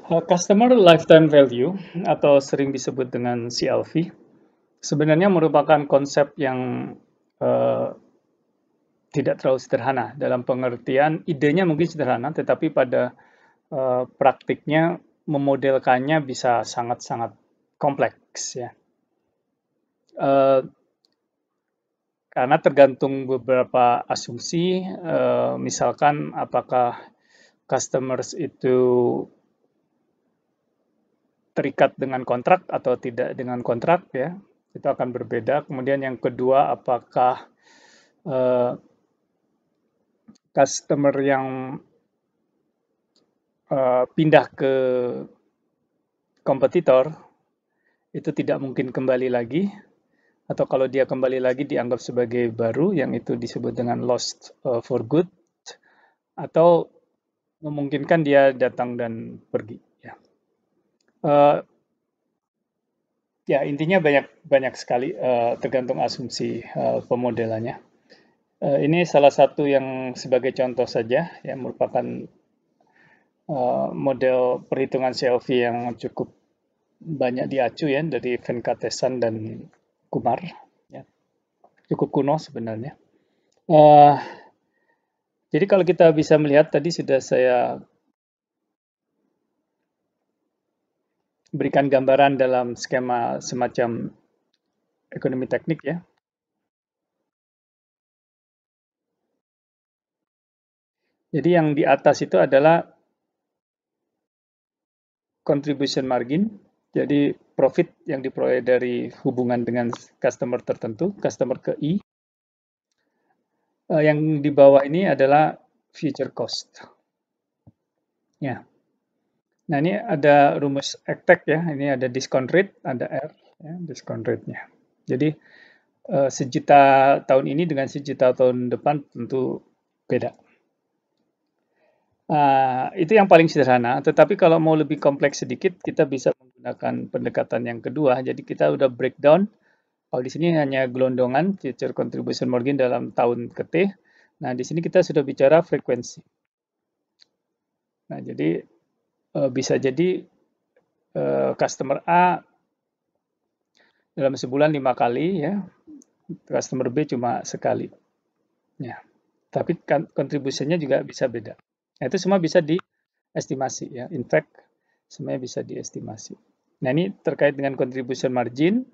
Customer Lifetime Value atau sering disebut dengan CLV sebenarnya merupakan konsep yang uh, tidak terlalu sederhana dalam pengertian idenya mungkin sederhana tetapi pada praktiknya memodelkannya bisa sangat-sangat kompleks ya. Uh, karena tergantung beberapa asumsi, misalkan apakah customers itu terikat dengan kontrak atau tidak dengan kontrak ya, itu akan berbeda. Kemudian yang kedua, apakah customer yang pindah ke kompetitor itu tidak mungkin kembali lagi, atau kalau dia kembali lagi dianggap sebagai baru, yang itu disebut dengan lost for good, atau memungkinkan dia datang dan pergi. Ya, ya intinya banyak sekali tergantung asumsi pemodelannya. Ini salah satu yang sebagai contoh saja, yang merupakan model perhitungan CLV yang cukup banyak diacu ya dari Venkatesan dan Kumar. Ya. Cukup kuno sebenarnya. Jadi kalau kita bisa melihat tadi sudah saya berikan gambaran dalam skema semacam ekonomi teknik ya. Jadi yang di atas itu adalah contribution margin, jadi profit yang diperoleh dari hubungan dengan customer tertentu, customer ke I. Yang di bawah ini adalah future cost. Ya. Nah ini ada rumus ektek ya, ini ada discount rate, ada R, ya, discount rate-nya. Jadi sejuta tahun ini dengan sejuta tahun depan tentu beda. Itu yang paling sederhana, tetapi kalau mau lebih kompleks sedikit, kita bisa menggunakan pendekatan yang kedua. Jadi kita udah breakdown, kalau di sini hanya gelondongan, future contribution margin dalam tahun ke T. Nah, di sini kita sudah bicara frekuensi. Nah, jadi bisa jadi customer A dalam sebulan 5 kali ya, customer B cuma sekali. Ya, tapi kontribusinya juga bisa beda. Nah, itu semua bisa diestimasi ya. In fact, semuanya bisa diestimasi. Nah, ini terkait dengan contribution margin,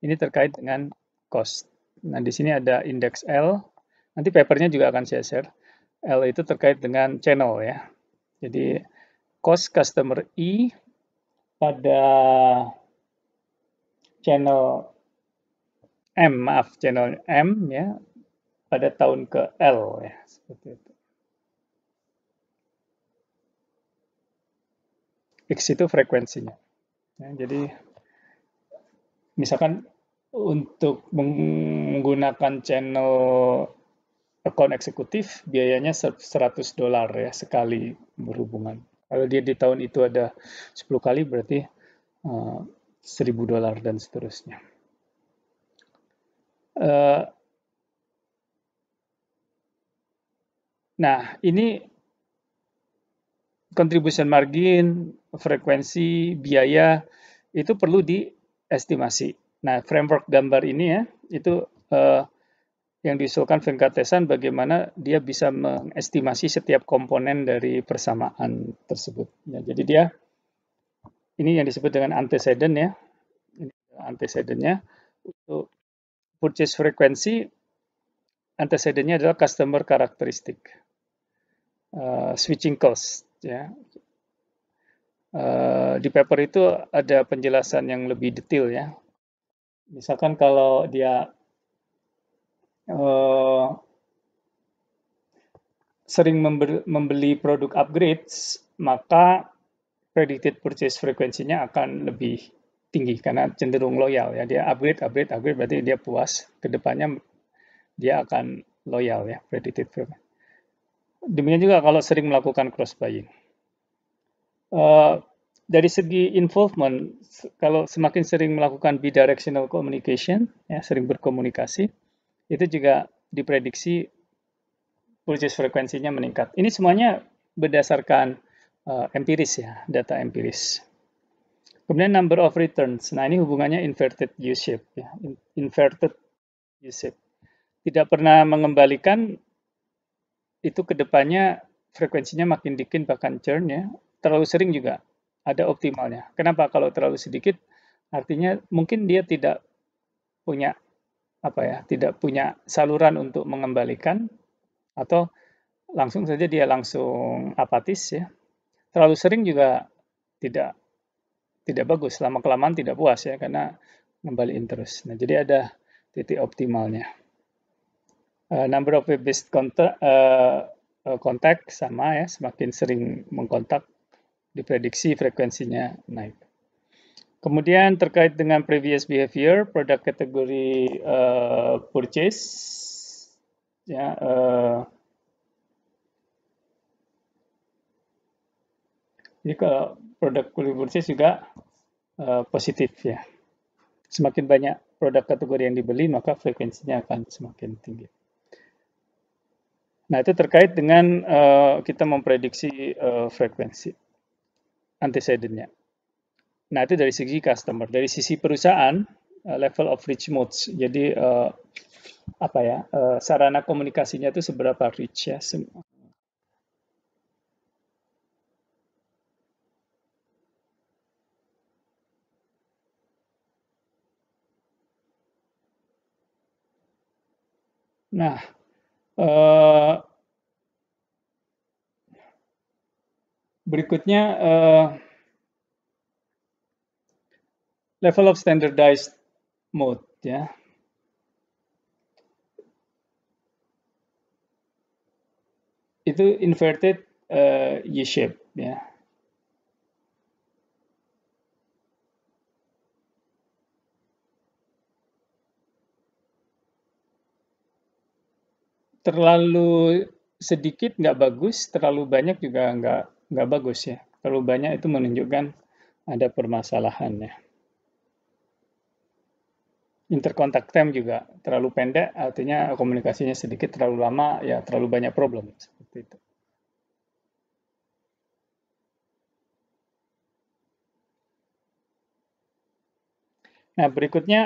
ini terkait dengan cost. Nah, di sini ada indeks L. Nanti papernya juga akan saya share. L itu terkait dengan channel ya. Jadi cost customer I pada channel channel M ya pada tahun ke L ya, seperti itu. X itu frekuensinya. Ya, jadi misalkan untuk menggunakan channel account eksekutif biayanya $100 ya sekali berhubungan. Kalau dia di tahun itu ada 10 kali berarti $1.000 dan seterusnya. Nah, ini contribution margin, frekuensi, biaya itu perlu diestimasi. Nah, framework gambar ini ya, itu yang diusulkan Venkatesan bagaimana dia bisa mengestimasi setiap komponen dari persamaan tersebut. Ya, jadi dia ini yang disebut dengan antecedent ya. Ini antecedentnya untuk purchase frekuensi, antecedentnya adalah customer karakteristik, switching cost ya. Di paper itu ada penjelasan yang lebih detail ya. Misalkan kalau dia sering membeli produk upgrades, maka predicted purchase frekuensinya akan lebih tinggi karena cenderung loyal ya. Dia upgrade berarti dia puas. Kedepannya dia akan loyal ya, predicted frekuensi. Demikian juga kalau sering melakukan cross buying. Dari segi involvement, kalau semakin sering melakukan bidirectional communication, ya sering berkomunikasi, itu juga diprediksi purchase frekuensinya meningkat. Ini semuanya berdasarkan empiris ya, data empiris. Kemudian number of returns. Nah, ini hubungannya inverted U-shape ya, inverted U-shape. Tidak pernah mengembalikan, itu kedepannya frekuensinya makin dikit, bahkan churn ya. Terlalu sering juga ada optimalnya. Kenapa? Kalau terlalu sedikit, artinya mungkin dia tidak punya tidak punya saluran untuk mengembalikan, atau langsung saja dia langsung apatis ya. Terlalu sering juga tidak tidak bagus, lama kelamaan tidak puas ya, karena ngembaliin terus. Nah, jadi ada titik optimalnya. Number of web-based kontak sama ya, semakin sering mengkontak diprediksi frekuensinya naik. Kemudian terkait dengan previous behavior, produk kategori purchase ya, jadi kalau produk kategori purchase juga positif ya. Semakin banyak produk kategori yang dibeli, maka frekuensinya akan semakin tinggi. Nah, itu terkait dengan kita memprediksi frekuensi antecedentnya. Nah, itu dari segi customer. Dari sisi perusahaan, level of rich modes. Jadi sarana komunikasinya itu seberapa rich ya. Nah, berikutnya level of standardized mode ya. Itu inverted U-shape ya. Terlalu sedikit nggak bagus, terlalu banyak juga nggak bagus ya. Terlalu banyak itu menunjukkan ada permasalahannya. Intercontact time juga terlalu pendek, artinya komunikasinya sedikit, terlalu lama, ya terlalu banyak problem. Seperti itu. Nah, berikutnya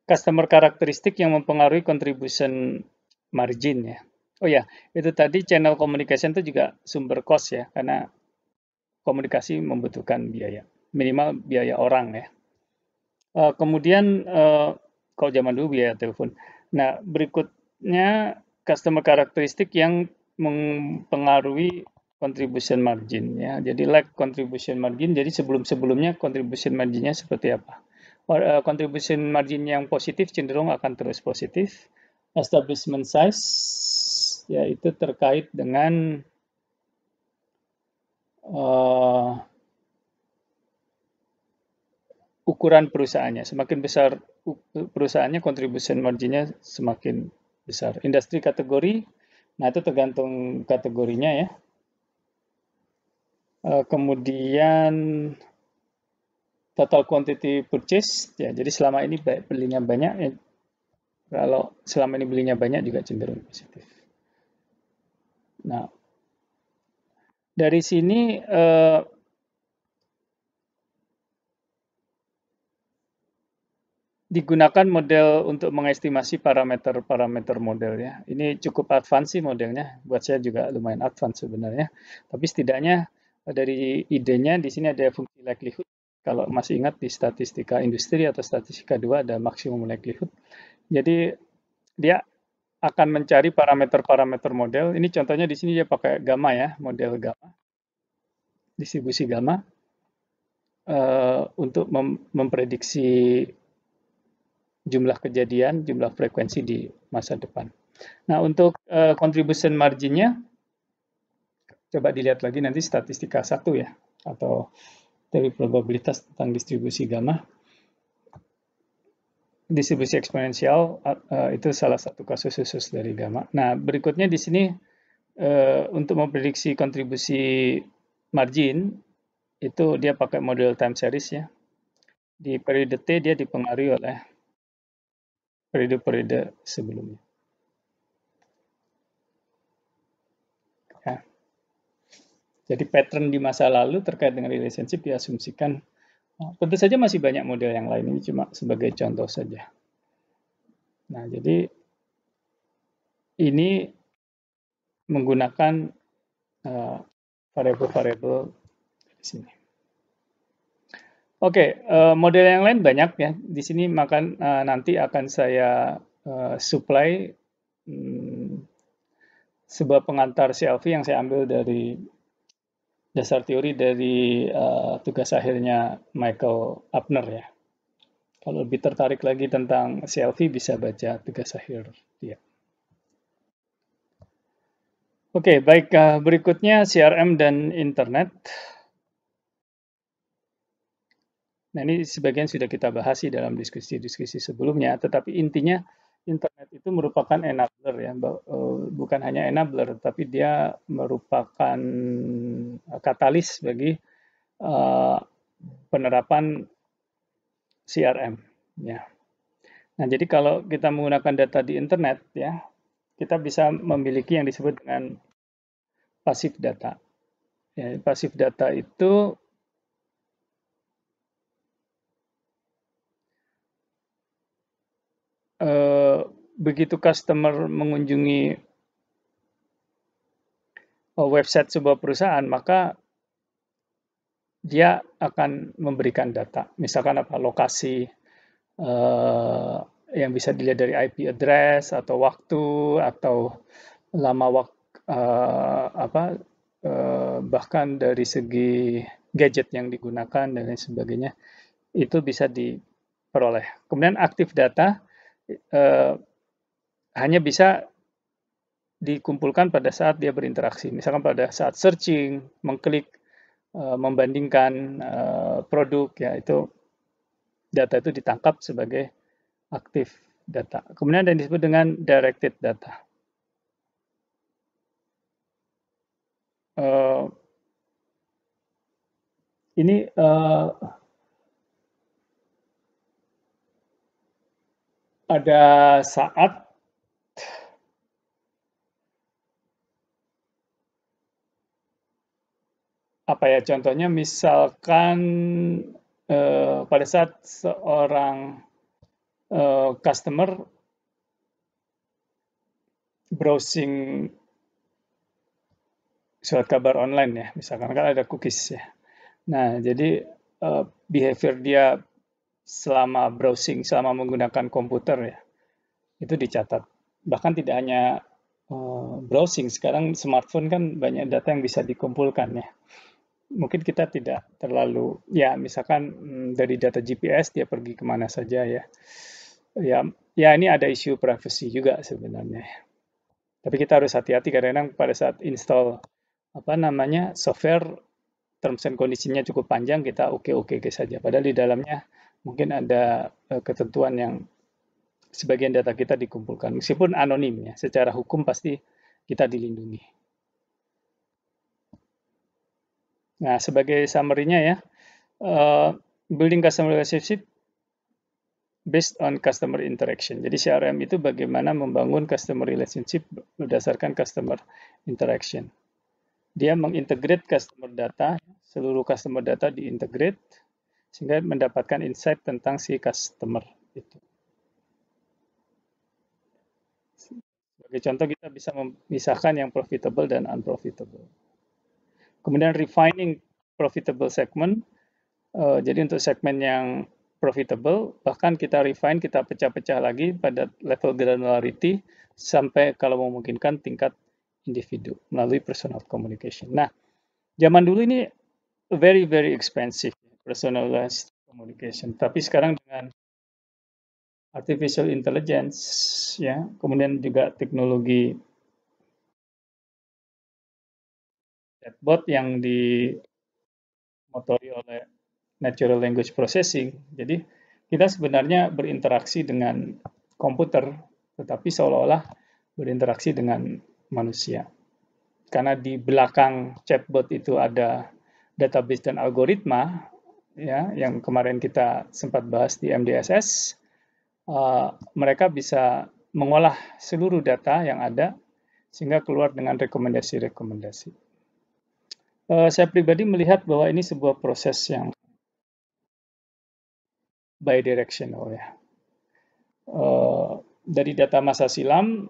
customer karakteristik yang mempengaruhi contribution margin ya. Oh ya, itu tadi channel communication itu juga sumber cost ya, karena komunikasi membutuhkan biaya, minimal biaya orang ya. Kemudian kalau zaman dulu biaya telepon. Nah, berikutnya customer karakteristik yang mempengaruhi contribution margin ya. Jadi like contribution margin. Jadi sebelum-sebelumnya contribution marginnya seperti apa? Contribution margin yang positif cenderung akan terus positif. Establishment size ya, itu terkait dengan ukuran perusahaannya. Semakin besar perusahaannya, contribution marginnya semakin besar. Industri kategori, nah itu tergantung kategorinya ya. Kemudian total quantity purchase, ya jadi selama ini belinya banyak, ya, kalau selama ini belinya banyak juga cenderung positif. Nah, dari sini digunakan model untuk mengestimasi parameter-parameter modelnya. Ini cukup advance sih modelnya, buat saya juga lumayan advance sebenarnya. Tapi setidaknya dari idenya di sini ada fungsi likelihood. Kalau masih ingat di statistika industri atau statistika 2 ada maksimum likelihood. Jadi dia akan mencari parameter-parameter model. Ini contohnya di sini dia pakai gamma ya, model gamma, distribusi gamma untuk memprediksi jumlah kejadian, jumlah frekuensi di masa depan. Nah, untuk contribution marginnya, coba dilihat lagi nanti statistika 1 ya, atau teori probabilitas tentang distribusi gamma. Distribusi eksponensial itu salah satu kasus khusus dari gamma. Nah, berikutnya di sini untuk memprediksi kontribusi margin, itu dia pakai model time series ya. Di periode T dia dipengaruhi oleh periode-periode sebelumnya. Ya. Jadi pattern di masa lalu terkait dengan relationship diasumsikan. Tentu saja masih banyak model yang lain, ini cuma sebagai contoh saja. Nah, jadi ini menggunakan variabel-variabel di sini. Oke, model yang lain banyak ya. Di sini nanti akan saya supply sebuah pengantar CLV yang saya ambil dari dasar teori dari tugas akhirnya Michael Abner ya. Kalau lebih tertarik lagi tentang CLV bisa baca tugas akhir dia. Oke, baik. Berikutnya CRM dan internet. Nah, ini sebagian sudah kita bahas sih dalam diskusi-diskusi sebelumnya, tetapi intinya internet itu merupakan enabler ya, bukan hanya enabler, tapi dia merupakan katalis bagi penerapan CRM ya. Nah, jadi kalau kita menggunakan data di internet ya, kita bisa memiliki yang disebut dengan pasif data. Ya, pasif data itu begitu customer mengunjungi website sebuah perusahaan, maka dia akan memberikan data. Misalkan apa? Lokasi yang bisa dilihat dari IP address atau waktu atau lama waktu bahkan dari segi gadget yang digunakan dan lain sebagainya itu bisa diperoleh. Kemudian aktif data hanya bisa dikumpulkan pada saat dia berinteraksi. Misalkan pada saat searching, mengklik, membandingkan produk, ya itu data itu ditangkap sebagai aktif data. Kemudian ada yang disebut dengan directed data. Ini pada saat apa ya contohnya misalkan pada saat seorang customer browsing surat kabar online ya, misalkan kan ada cookies ya. Nah, jadi behavior dia selama browsing, selama menggunakan komputer ya, itu dicatat. Bahkan tidak hanya browsing, sekarang smartphone kan banyak data yang bisa dikumpulkan ya. Mungkin kita tidak terlalu, ya misalkan dari data GPS dia pergi kemana saja ya. Ya ini ada isu privacy juga sebenarnya. Tapi kita harus hati-hati kadang-kadang pada saat install software terms and condition-nya cukup panjang kita oke saja. Padahal di dalamnya mungkin ada ketentuan yang sebagian data kita dikumpulkan meskipun anonim ya. Secara hukum pasti kita dilindungi. Nah, sebagai summary-nya ya, building customer relationship based on customer interaction. Jadi CRM itu bagaimana membangun customer relationship berdasarkan customer interaction. Dia mengintegrate customer data, seluruh customer data diintegrate sehingga mendapatkan insight tentang si customer itu. Sebagai contoh kita bisa memisahkan yang profitable dan unprofitable. Kemudian refining profitable segment. Jadi untuk segmen yang profitable, bahkan kita refine, kita pecah-pecah lagi pada level granularity sampai kalau memungkinkan tingkat individu melalui personal communication. Nah, zaman dulu ini very very expensive personalized communication. Tapi sekarang dengan artificial intelligence ya, kemudian juga teknologi chatbot yang dimotori oleh natural language processing. Jadi kita sebenarnya berinteraksi dengan komputer, tetapi seolah-olah berinteraksi dengan manusia. Karena di belakang chatbot itu ada database dan algoritma, ya, yang kemarin kita sempat bahas di MDSS, mereka bisa mengolah seluruh data yang ada sehingga keluar dengan rekomendasi-rekomendasi. Saya pribadi melihat bahwa ini sebuah proses yang bidirectional ya. Dari data masa silam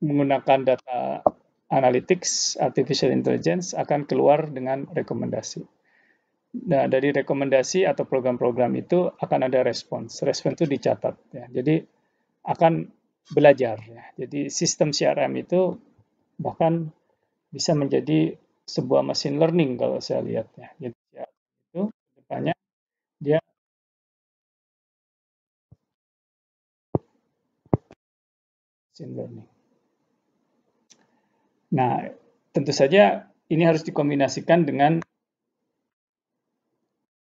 menggunakan data analytics, artificial intelligence akan keluar dengan rekomendasi. Nah, dari rekomendasi atau program-program itu akan ada respons. Respons itu dicatat ya. Jadi akan belajar ya. Jadi sistem CRM itu bahkan bisa menjadi sebuah machine learning kalau saya lihat ya. Jadi ya, itu depannya dia machine learning. Nah, tentu saja ini harus dikombinasikan dengan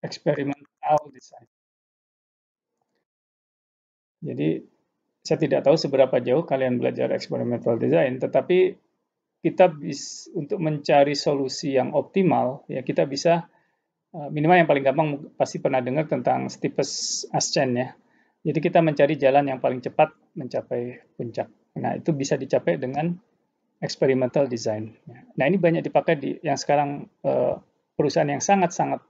experimental design. Jadi saya tidak tahu seberapa jauh kalian belajar experimental design, tetapi kita bisa untuk mencari solusi yang optimal, ya kita bisa minimal yang paling gampang pasti pernah dengar tentang steepest ascent ya. Jadi kita mencari jalan yang paling cepat mencapai puncak. Nah itu bisa dicapai dengan experimental design. Nah ini banyak dipakai di yang sekarang perusahaan yang sangat-sangat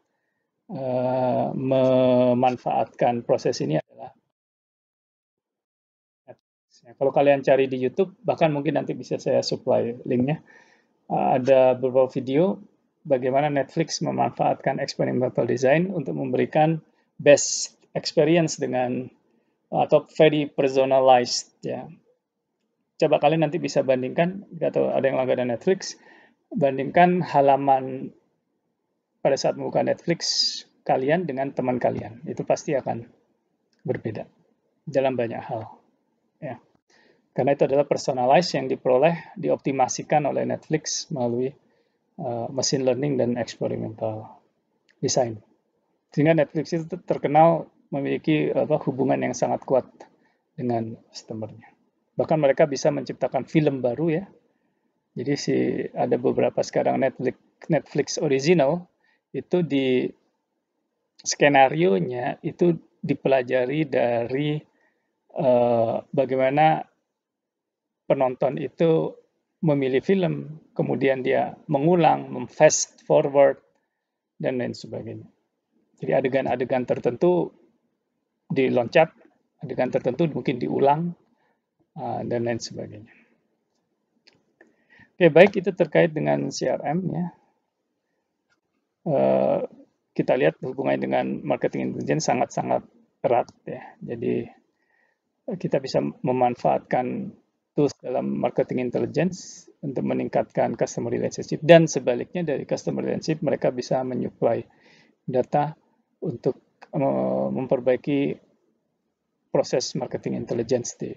memanfaatkan proses ini adalah Netflix. Ya, kalau kalian cari di YouTube, bahkan mungkin nanti bisa saya supply linknya. Ada beberapa video bagaimana Netflix memanfaatkan experimental design untuk memberikan best experience dengan atau very personalized ya. Coba kalian nanti bisa bandingkan atau ada yang langganan Netflix, bandingkan halaman pada saat membuka Netflix kalian dengan teman kalian. Itu pasti akan berbeda dalam banyak hal. Ya. Karena itu adalah personalized yang diperoleh, dioptimasikan oleh Netflix melalui machine learning dan experimental design. Sehingga Netflix itu terkenal memiliki hubungan yang sangat kuat dengan customer-nya. Bahkan mereka bisa menciptakan film baru ya. Jadi ada beberapa sekarang Netflix original itu di skenario-nya itu dipelajari dari bagaimana penonton itu memilih film, kemudian dia mengulang, fast forward, dan lain sebagainya. Jadi adegan-adegan tertentu diloncat, adegan tertentu mungkin diulang, dan lain sebagainya. Oke, baik itu terkait dengan CRM ya. Kita lihat hubungannya dengan marketing intelligence sangat-sangat erat ya. Jadi kita bisa memanfaatkan tools dalam marketing intelligence untuk meningkatkan customer relationship dan sebaliknya dari customer relationship mereka bisa menyuplai data untuk memperbaiki proses marketing intelligence di